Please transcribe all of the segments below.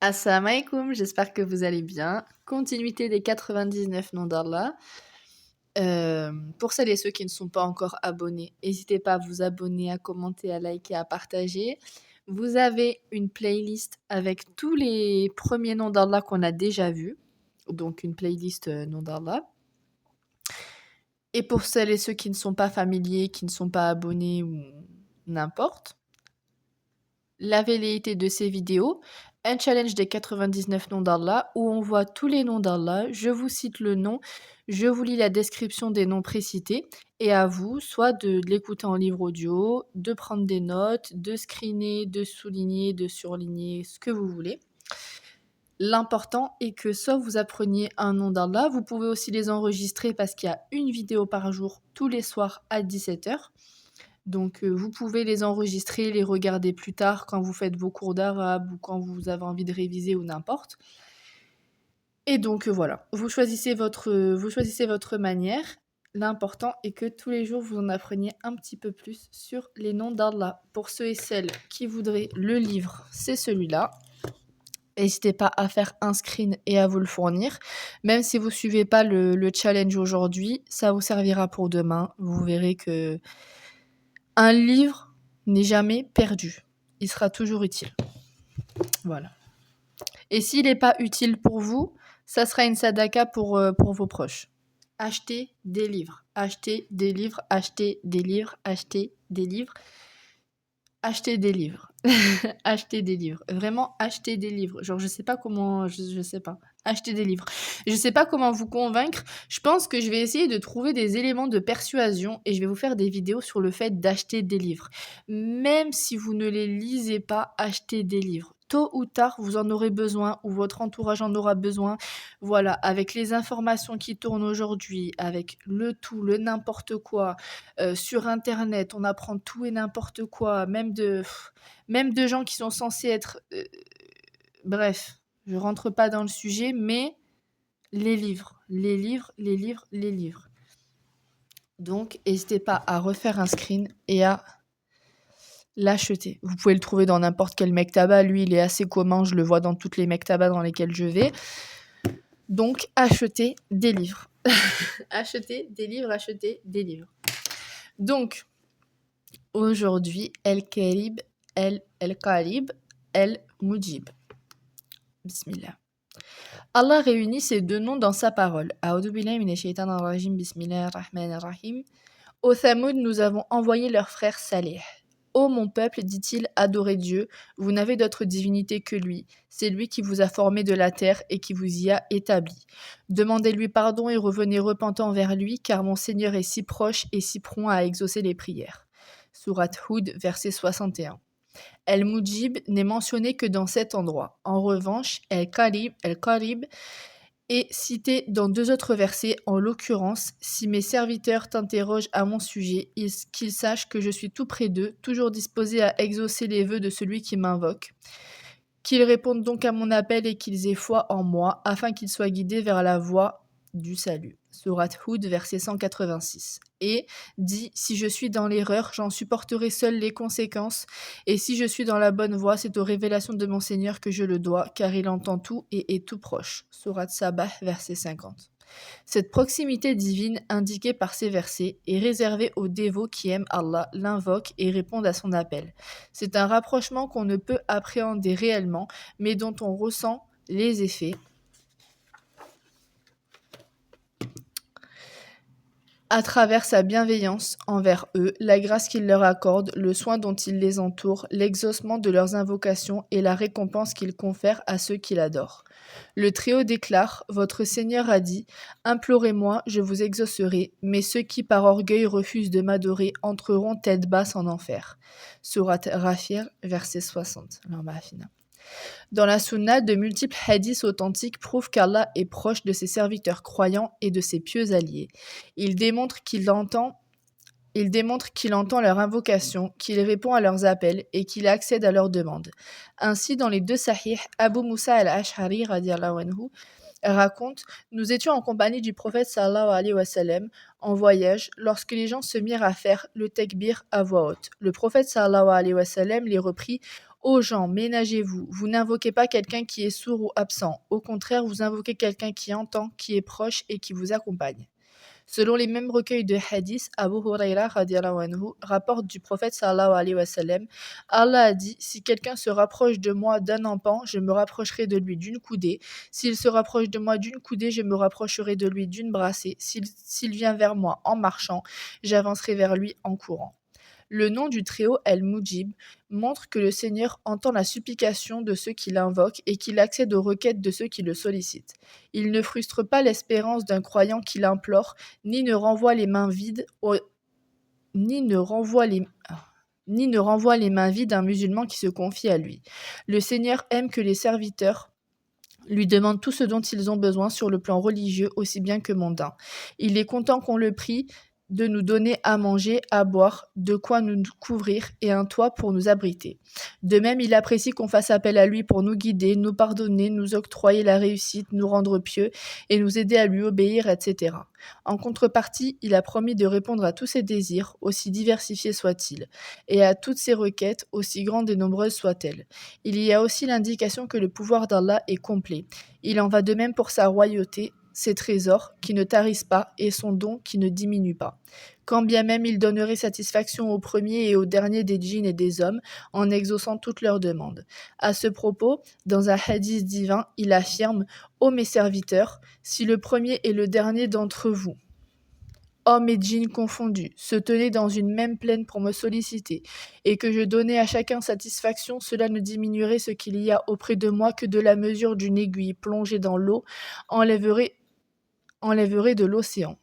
Assalamu alaikum, j'espère que vous allez bien. Continuité des 99 noms d'Allah. Pour celles et ceux qui ne sont pas encore abonnés, n'hésitez pas à vous abonner, à commenter, à liker, à partager. Vous avez une playlist avec tous les premiers noms d'Allah qu'on a déjà vus. Donc une playlist noms d'Allah. Et pour celles et ceux qui ne sont pas familiers, qui ne sont pas abonnés ou n'importe, la velléité de ces vidéos, un challenge des 99 noms d'Allah où on voit tous les noms d'Allah, je vous cite le nom, je vous lis la description des noms précités et à vous soit de l'écouter en livre audio, de prendre des notes, de screener, de souligner, de surligner, ce que vous voulez. L'important est que soit vous appreniez un nom d'Allah, vous pouvez aussi les enregistrer parce qu'il y a une vidéo par jour tous les soirs à 17h. Donc, vous pouvez les enregistrer, les regarder plus tard quand vous faites vos cours d'arabe ou quand vous avez envie de réviser ou n'importe. Et donc, voilà, vous choisissez votre manière. L'important est que tous les jours, vous en appreniez un petit peu plus sur les noms d'Allah. Pour ceux et celles qui voudraient le livre, c'est celui-là. N'hésitez pas à faire un screen et à vous le fournir. Même si vous ne suivez pas le challenge aujourd'hui, ça vous servira pour demain. Vous verrez que un livre n'est jamais perdu. Il sera toujours utile. Voilà. Et s'il n'est pas utile pour vous, ça sera une sadaka pour vos proches. Achetez des livres. Achetez des livres. Achetez des livres. Achetez des livres. Achetez des livres. Achetez des livres. Vraiment, achetez des livres. Genre, je sais pas comment... Je sais pas. Achetez des livres. Je sais pas comment vous convaincre. Je pense que je vais essayer de trouver des éléments de persuasion et je vais vous faire des vidéos sur le fait d'acheter des livres. Même si vous ne les lisez pas, achetez des livres. Tôt ou tard, vous en aurez besoin ou votre entourage en aura besoin. Voilà, avec les informations qui tournent aujourd'hui, avec le tout, le n'importe quoi, sur internet, on apprend tout et n'importe quoi, même de gens qui sont censés être... bref, je rentre pas dans le sujet, mais les livres, les livres, les livres, les livres. Donc, n'hésitez pas à refaire un screen et à l'acheter. Vous pouvez le trouver dans n'importe quel mektaba. Lui, il est assez commun, je le vois dans toutes les mektabas dans lesquelles je vais. Donc, achetez des livres. Achetez des livres, achetez des livres. Donc, aujourd'hui, El-Karib, El-Qarib, El-Mujib. Bismillah. Allah réunit ces deux noms dans sa parole. A'udhu billahi minash shaitanir rajim, bismillahir rahmanir rahim. Au Thamoud, nous avons envoyé leur frère Salih. Ô mon peuple, dit-il, adorez Dieu, vous n'avez d'autre divinité que lui. C'est lui qui vous a formé de la terre et qui vous y a établi. Demandez-lui pardon et revenez repentant vers lui, car mon Seigneur est si proche et si prompt à exaucer les prières. Sourate Hud, verset 61. El-Mujib n'est mentionné que dans cet endroit. En revanche, El-Qarib est cité dans deux autres versets. En l'occurrence, si mes serviteurs t'interrogent à mon sujet, qu'ils sachent que je suis tout près d'eux, toujours disposé à exaucer les vœux de celui qui m'invoque. Qu'ils répondent donc à mon appel et qu'ils aient foi en moi, afin qu'ils soient guidés vers la voie du salut. Sourate Hud, verset 186. Et dit, si je suis dans l'erreur, j'en supporterai seul les conséquences, et si je suis dans la bonne voie, c'est aux révélations de mon Seigneur que je le dois, car il entend tout et est tout proche. Sourate Sabah, verset 50. Cette proximité divine indiquée par ces versets est réservée aux dévots qui aiment Allah, l'invoquent et répondent à son appel. C'est un rapprochement qu'on ne peut appréhender réellement, mais dont on ressent les effets à travers sa bienveillance envers eux, la grâce qu'il leur accorde, le soin dont il les entoure, l'exaucement de leurs invocations et la récompense qu'il confère à ceux qui l'adorent. Le Très-Haut déclare, votre Seigneur a dit, implorez-moi, je vous exaucerai, mais ceux qui par orgueil refusent de m'adorer entreront tête basse en enfer. Sourate Ghafir, verset 60. Dans la Sunna, de multiples hadiths authentiques prouvent qu'Allah est proche de ses serviteurs croyants et de ses pieux alliés. Il démontre qu'il entend leur invocation, qu'il répond à leurs appels et qu'il accède à leurs demandes. Ainsi, dans les deux sahih, Abu Musa al-Ash'ari radiallahu anhu raconte « Nous étions en compagnie du prophète sallallahu alayhi wa sallam en voyage lorsque les gens se mirent à faire le takbir à voix haute. Le prophète sallallahu alayhi wa sallam les reprit Ô gens, ménagez-vous, vous n'invoquez pas quelqu'un qui est sourd ou absent. Au contraire, vous invoquez quelqu'un qui entend, qui est proche et qui vous accompagne. Selon les mêmes recueils de hadiths, Abu Huraira radiallahu anhu rapporte du prophète sallallahu alayhi wa sallam, Allah a dit, si quelqu'un se rapproche de moi d'un empan, je me rapprocherai de lui d'une coudée. S'il se rapproche de moi d'une coudée, je me rapprocherai de lui d'une brassée. S'il vient vers moi en marchant, j'avancerai vers lui en courant. Le nom du Très-Haut, El-Mujib, montre que le Seigneur entend la supplication de ceux qui l'invoquent et qu'il accède aux requêtes de ceux qui le sollicitent. Il ne frustre pas l'espérance d'un croyant qui l'implore, ni ne renvoie les mains vides ni ne renvoie les mains vides d'un musulman qui se confie à lui. Le Seigneur aime que les serviteurs lui demandent tout ce dont ils ont besoin sur le plan religieux aussi bien que mondain. Il est content qu'on le prie de nous donner à manger, à boire, de quoi nous couvrir et un toit pour nous abriter. De même, il apprécie qu'on fasse appel à lui pour nous guider, nous pardonner, nous octroyer la réussite, nous rendre pieux et nous aider à lui obéir, etc. En contrepartie, il a promis de répondre à tous ses désirs, aussi diversifiés soient-ils, et à toutes ses requêtes, aussi grandes et nombreuses soient-elles. Il y a aussi l'indication que le pouvoir d'Allah est complet. Il en va de même pour sa royauté, ses trésors qui ne tarissent pas et son don qui ne diminue pas. Quand bien même il donnerait satisfaction aux premiers et aux derniers des djinns et des hommes en exaucant toutes leurs demandes. À ce propos, dans un hadith divin, il affirme « Ô mes serviteurs, si le premier et le dernier d'entre vous, hommes et djinns confondus, se tenaient dans une même plaine pour me solliciter, et que je donnais à chacun satisfaction, cela ne diminuerait ce qu'il y a auprès de moi que de la mesure d'une aiguille plongée dans l'eau enlèverait de l'océan. »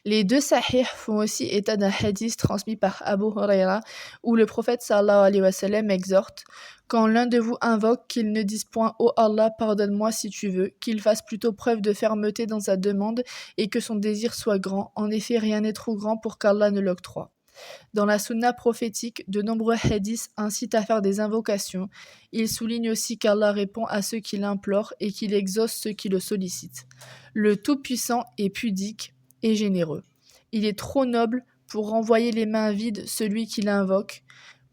Les deux sahih font aussi état d'un hadith transmis par Abu Huraira où le prophète sallallahu alayhi wa sallam exhorte « Quand l'un de vous invoque, qu'il ne dise point « Ô Allah, pardonne-moi si tu veux », qu'il fasse plutôt preuve de fermeté dans sa demande et que son désir soit grand. En effet, rien n'est trop grand pour qu'Allah ne l'octroie. Dans la sunna prophétique, de nombreux hadiths incitent à faire des invocations. Il souligne aussi qu'Allah répond à ceux qui l'implorent et qu'il exauce ceux qui le sollicitent. Le Tout-Puissant est pudique et généreux. Il est trop noble pour renvoyer les mains vides celui qui l'invoque,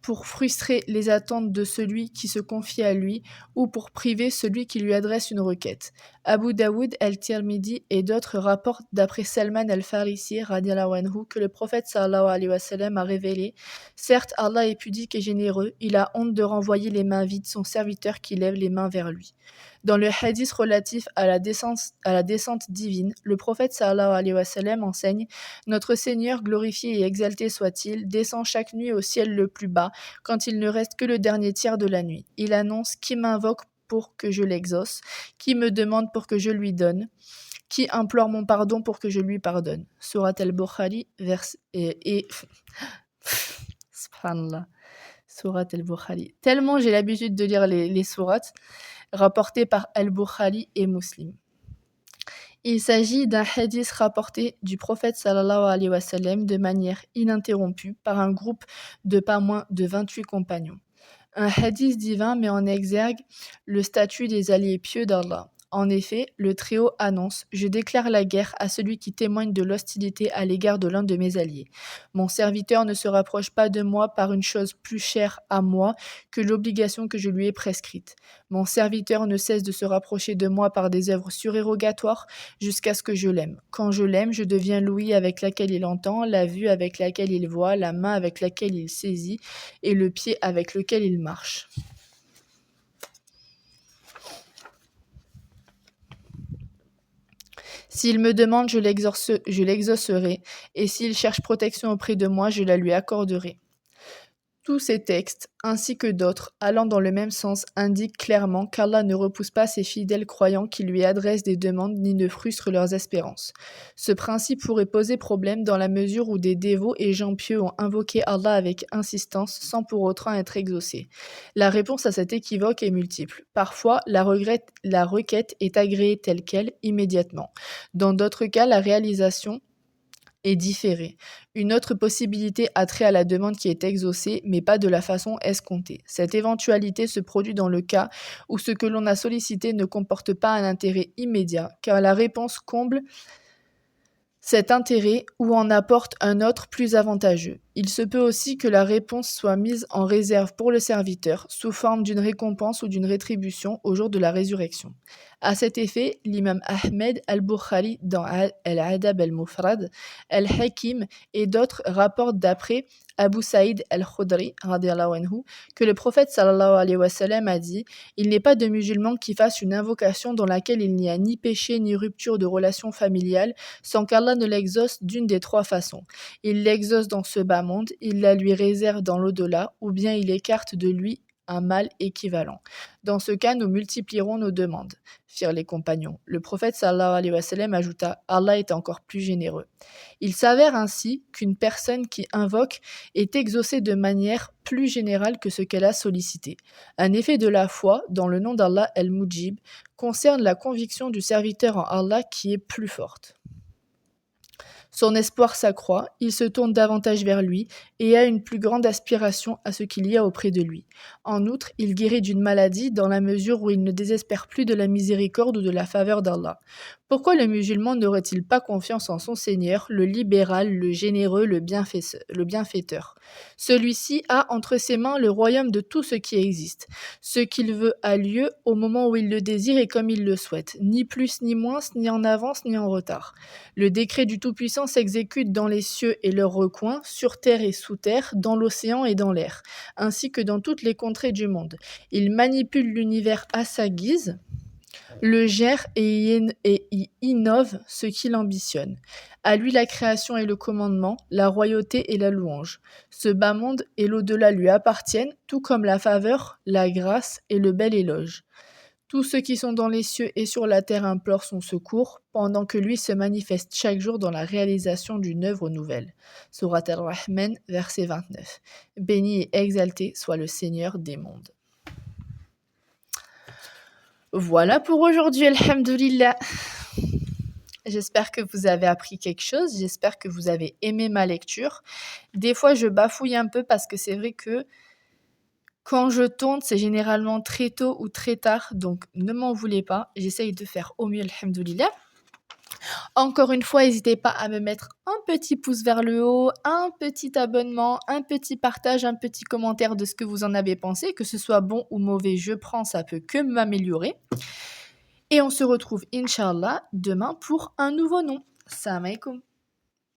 pour frustrer les attentes de celui qui se confie à lui ou pour priver celui qui lui adresse une requête. Abu Daoud al-Tirmidhi et d'autres rapportent d'après Salman al-Farisi radiallahu anhu que le prophète sallallahu alayhi wa sallam a révélé « Certes, Allah est pudique et généreux, il a honte de renvoyer les mains vides son serviteur qui lève les mains vers lui. » Dans le hadith relatif à la descente divine, le prophète sallallahu alayhi wa sallam enseigne « Notre Seigneur, glorifié et exalté soit-il, descend chaque nuit au ciel le plus bas, quand il ne reste que le dernier tiers de la nuit. Il annonce « Qui m'invoque pour que je l'exauce, qui me demande pour que je lui donne, qui implore mon pardon pour que je lui pardonne. » Surat al-Bukhari, Subhanallah. Surat al-Bukhari. Tellement j'ai l'habitude de lire les sourates rapportées par al-Bukhari et Muslim. Il s'agit d'un hadith rapporté du prophète sallallahu alayhi wa sallam de manière ininterrompue par un groupe de pas moins de 28 compagnons. Un hadith divin met en exergue le statut des alliés pieux d'Allah. En effet, le Très-Haut annonce « Je déclare la guerre à celui qui témoigne de l'hostilité à l'égard de l'un de mes alliés. Mon serviteur ne se rapproche pas de moi par une chose plus chère à moi que l'obligation que je lui ai prescrite. Mon serviteur ne cesse de se rapprocher de moi par des œuvres surérogatoires jusqu'à ce que je l'aime. Quand je l'aime, je deviens l'ouïe avec laquelle il entend, la vue avec laquelle il voit, la main avec laquelle il saisit et le pied avec lequel il marche. » S'il me demande, je l'exaucerai, et s'il cherche protection auprès de moi, je la lui accorderai. Tous ces textes, ainsi que d'autres, allant dans le même sens, indiquent clairement qu'Allah ne repousse pas ses fidèles croyants qui lui adressent des demandes ni ne frustre leurs espérances. Ce principe pourrait poser problème dans la mesure où des dévots et gens pieux ont invoqué Allah avec insistance sans pour autant être exaucés. La réponse à cet équivoque est multiple. Parfois, la requête est agréée telle qu'elle, immédiatement. Dans d'autres cas, la réalisation est différée. Une autre possibilité a trait à la demande qui est exaucée, mais pas de la façon escomptée. Cette éventualité se produit dans le cas où ce que l'on a sollicité ne comporte pas un intérêt immédiat, car la réponse comble cet intérêt ou en apporte un autre plus avantageux. Il se peut aussi que la réponse soit mise en réserve pour le serviteur sous forme d'une récompense ou d'une rétribution au jour de la résurrection. À cet effet, l'imam Ahmed al-Bukhari dans Al-Adab al-Mufrad, Al-Hakim et d'autres rapportent d'après Abu Saïd al-Khudri radiallahu anhu, que le prophète sallallahu alayhi wa sallam a dit: il n'est pas de musulman qui fasse une invocation dans laquelle il n'y a ni péché ni rupture de relation familiale sans qu'Allah ne l'exauce d'une des trois façons. Il l'exauce dans ce bas monde, il la lui réserve dans l'au-delà, ou bien il écarte de lui un mal équivalent. Dans ce cas, nous multiplierons nos demandes, firent les compagnons. Le prophète sallallahu alayhi wa sallam ajouta: Allah est encore plus généreux. Il s'avère ainsi qu'une personne qui invoque est exaucée de manière plus générale que ce qu'elle a sollicité. Un effet de la foi dans le nom d'Allah al-Mujib concerne la conviction du serviteur en Allah qui est plus forte. Son espoir s'accroît, il se tourne davantage vers lui et a une plus grande aspiration à ce qu'il y a auprès de lui. En outre, il guérit d'une maladie dans la mesure où il ne désespère plus de la miséricorde ou de la faveur d'Allah. Pourquoi le musulman n'aurait-il pas confiance en son Seigneur, le libéral, le généreux, le bienfaiteur? Celui-ci a entre ses mains le royaume de tout ce qui existe. Ce qu'il veut a lieu au moment où il le désire et comme il le souhaite, ni plus ni moins, ni en avance ni en retard. Le décret du Tout-Puissant s'exécute dans les cieux et leurs recoins, sur terre et sous terre, dans l'océan et dans l'air, ainsi que dans toutes les contrées du monde. Il manipule l'univers à sa guise, le gère et y innove ce qu'il ambitionne. À lui la création et le commandement, la royauté et la louange. Ce bas monde et l'au-delà lui appartiennent, tout comme la faveur, la grâce et le bel éloge. Tous ceux qui sont dans les cieux et sur la terre implorent son secours, pendant que lui se manifeste chaque jour dans la réalisation d'une œuvre nouvelle. Surat Ar-Rahman, verset 29. Béni et exalté soit le Seigneur des mondes. Voilà pour aujourd'hui, alhamdoulilah. J'espère que vous avez appris quelque chose, j'espère que vous avez aimé ma lecture. Des fois, je bafouille un peu parce que c'est vrai que quand je tourne, c'est généralement très tôt ou très tard, donc ne m'en voulez pas. J'essaye de faire au mieux, alhamdoulilah. Encore une fois, n'hésitez pas à me mettre un petit pouce vers le haut, un petit abonnement, un petit partage, un petit commentaire de ce que vous en avez pensé, que ce soit bon ou mauvais, je prends, ça peut que m'améliorer. Et on se retrouve, Inch'Allah, demain pour un nouveau nom. Salam alaikum.